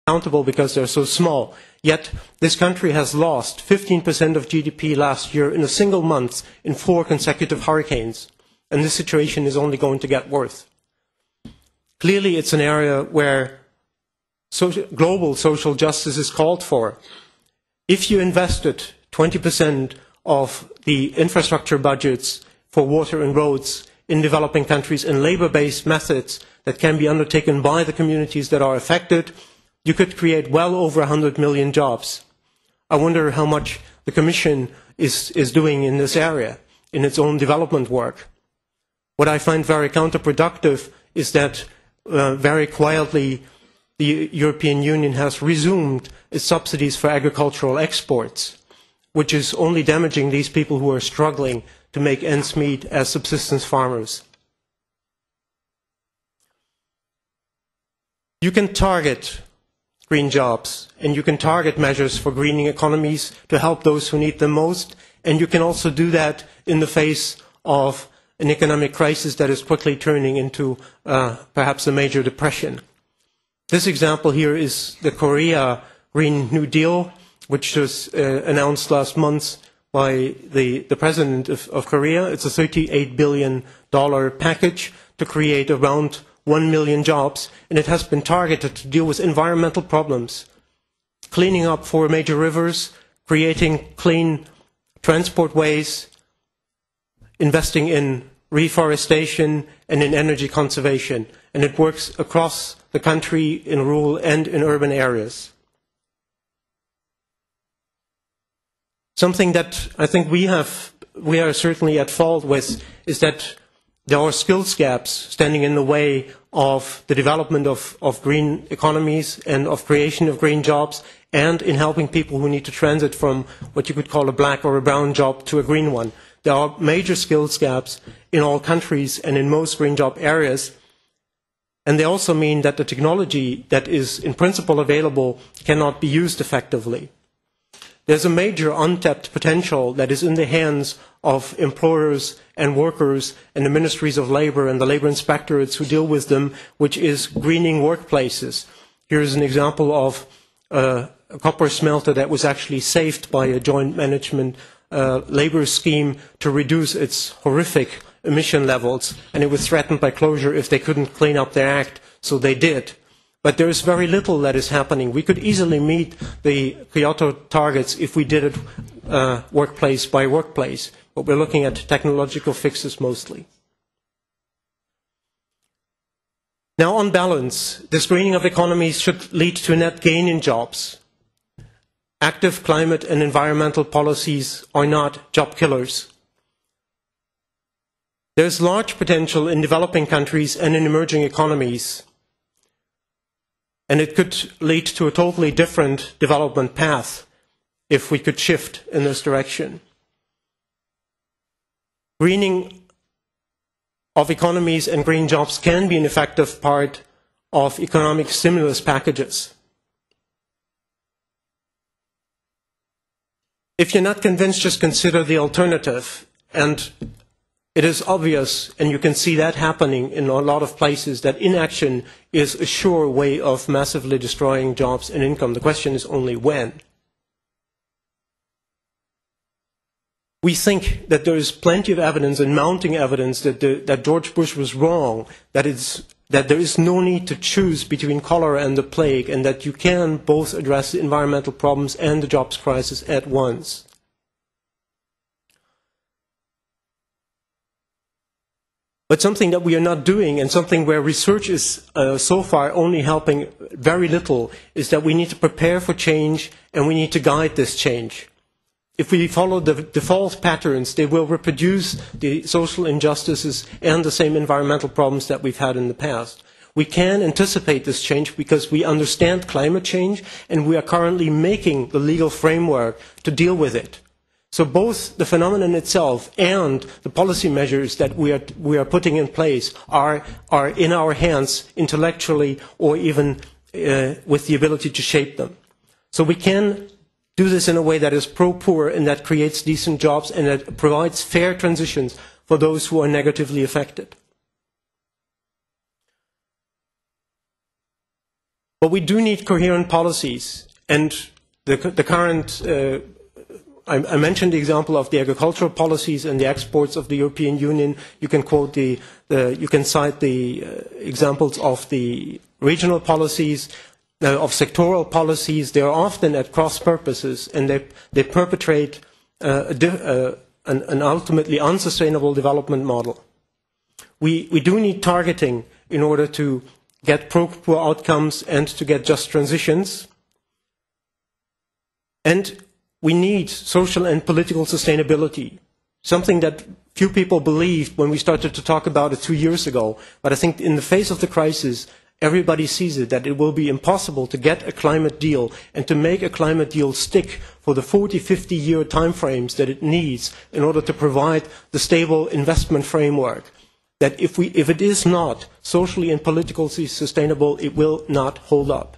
accountable because they're so small. Yet this country has lost 15% of GDP last year in a single month in 4 consecutive hurricanes. And this situation is only going to get worse. Clearly, it's an area where global social justice is called for. If you invested 20% of the infrastructure budgets for water and roads in developing countries in labor-based methods that can be undertaken by the communities that are affected, you could create well over 100 million jobs. I wonder how much the Commission is doing in this area, in its own development work. What I find very counterproductive is that very quietly the European Union has resumed its subsidies for agricultural exports, which is only damaging these people who are struggling to make ends meet as subsistence farmers. You can target green jobs, and you can target measures for greening economies to help those who need them most, and you can also do that in the face of an economic crisis that is quickly turning into perhaps a major depression. This example here is the Korea Green New Deal, which was announced last month by the President of Korea. It's a $38 billion package to create around 1 million jobs, and it has been targeted to deal with environmental problems, cleaning up 4 major rivers, creating clean transport ways, investing in reforestation and in energy conservation, and it works across the country in rural and in urban areas. Something that I think we are certainly at fault with is that there are skills gaps standing in the way of the development of green economies and of creation of green jobs, and in helping people who need to transit from what you could call a black or a brown job to a green one. There are major skills gaps in all countries and in most green job areas, and they also mean that the technology that is in principle available cannot be used effectively. There's a major untapped potential that is in the hands of employers and workers and the ministries of labor and the labor inspectorates who deal with them, which is greening workplaces. Here's an example of a copper smelter that was actually saved by a joint management labor scheme to reduce its horrific emission levels, and it was threatened by closure if they couldn't clean up their act, so they did. But there is very little that is happening. We could easily meet the Kyoto targets if we did it workplace by workplace, but we're looking at technological fixes mostly. Now, on balance, this greening of economies should lead to a net gain in jobs. Active climate and environmental policies are not job killers. There is large potential in developing countries and in emerging economies, and it could lead to a totally different development path if we could shift in this direction. Greening of economies and green jobs can be an effective part of economic stimulus packages. If you're not convinced, just consider the alternative. And it is obvious, and you can see that happening in a lot of places, that inaction is a sure way of massively destroying jobs and income. The question is only when. We think that there is plenty of evidence and mounting evidence that George Bush was wrong, that there is no need to choose between cholera and the plague, and that you can both address the environmental problems and the jobs crisis at once. But something that we are not doing, and something where research is so far only helping very little, is that we need to prepare for change and we need to guide this change. If we follow the default patterns, they will reproduce the social injustices and the same environmental problems that we've had in the past. We can anticipate this change because we understand climate change and we are currently making the legal framework to deal with it. So both the phenomenon itself and the policy measures that we are putting in place are in our hands intellectually, or even with the ability to shape them. So we can do this in a way that is pro-poor and that creates decent jobs and that provides fair transitions for those who are negatively affected. But we do need coherent policies, and the current, I mentioned the example of the agricultural policies and the exports of the European Union. You can quote you can cite the examples of the regional policies, of sectoral policies. They are often at cross purposes, and they perpetrate an ultimately unsustainable development model. We do need targeting in order to get pro-poor outcomes and to get just transitions. And we need social and political sustainability, something that few people believed when we started to talk about it 2 years ago. But I think in the face of the crisis, everybody sees it, that it will be impossible to get a climate deal and to make a climate deal stick for the 40, 50-year timeframes that it needs in order to provide the stable investment framework. That if it is not socially and politically sustainable, it will not hold up.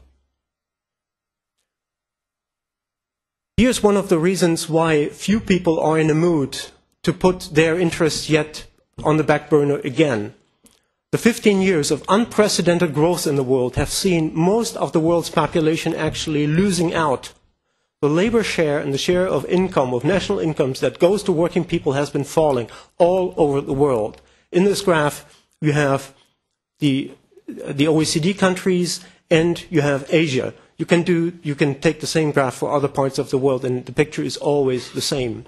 Here's one of the reasons why few people are in a mood to put their interests yet on the back burner again. The 15 years of unprecedented growth in the world have seen most of the world's population actually losing out. The labor share and the share of income, of national incomes that goes to working people has been falling all over the world. In this graph, you have the OECD countries and you have Asia. You can take the same graph for other parts of the world, and the picture is always the same.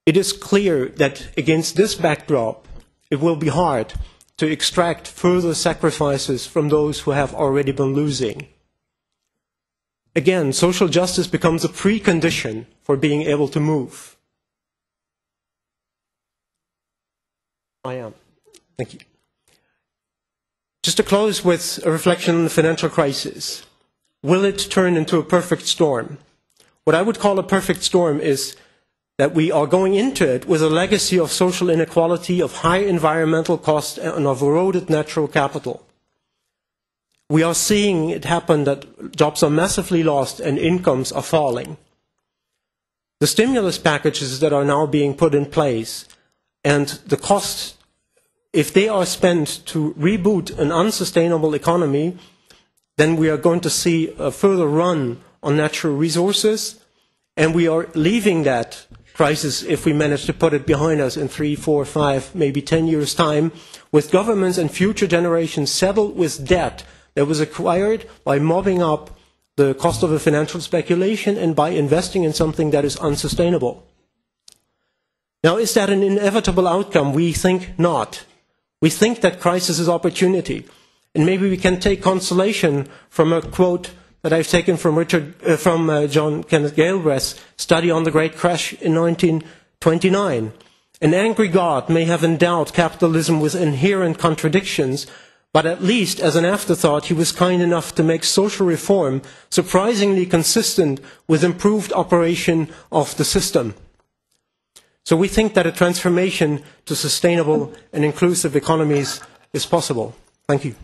It is clear that against this backdrop, it will be hard to extract further sacrifices from those who have already been losing. Again, social justice becomes a precondition for being able to move. I am. Thank you. Just to close with a reflection on the financial crisis. Will it turn into a perfect storm? What I would call a perfect storm is that we are going into it with a legacy of social inequality, of high environmental costs, and of eroded natural capital. We are seeing it happen that jobs are massively lost and incomes are falling. The stimulus packages that are now being put in place and the costs, if they are spent to reboot an unsustainable economy, then we are going to see a further run on natural resources, and we are leaving that crisis, if we manage to put it behind us in 3, 4, 5, maybe 10 years' time, with governments and future generations saddled with debt that was acquired by mobbing up the cost of a financial speculation and by investing in something that is unsustainable. Now, is that an inevitable outcome? We think not. We think that crisis is opportunity. And maybe we can take consolation from a quote that I've taken from John Kenneth Galbraith's study on the Great Crash in 1929. An angry God may have endowed capitalism with inherent contradictions, but at least as an afterthought, he was kind enough to make social reform surprisingly consistent with improved operation of the system. So we think that a transformation to sustainable and inclusive economies is possible. Thank you.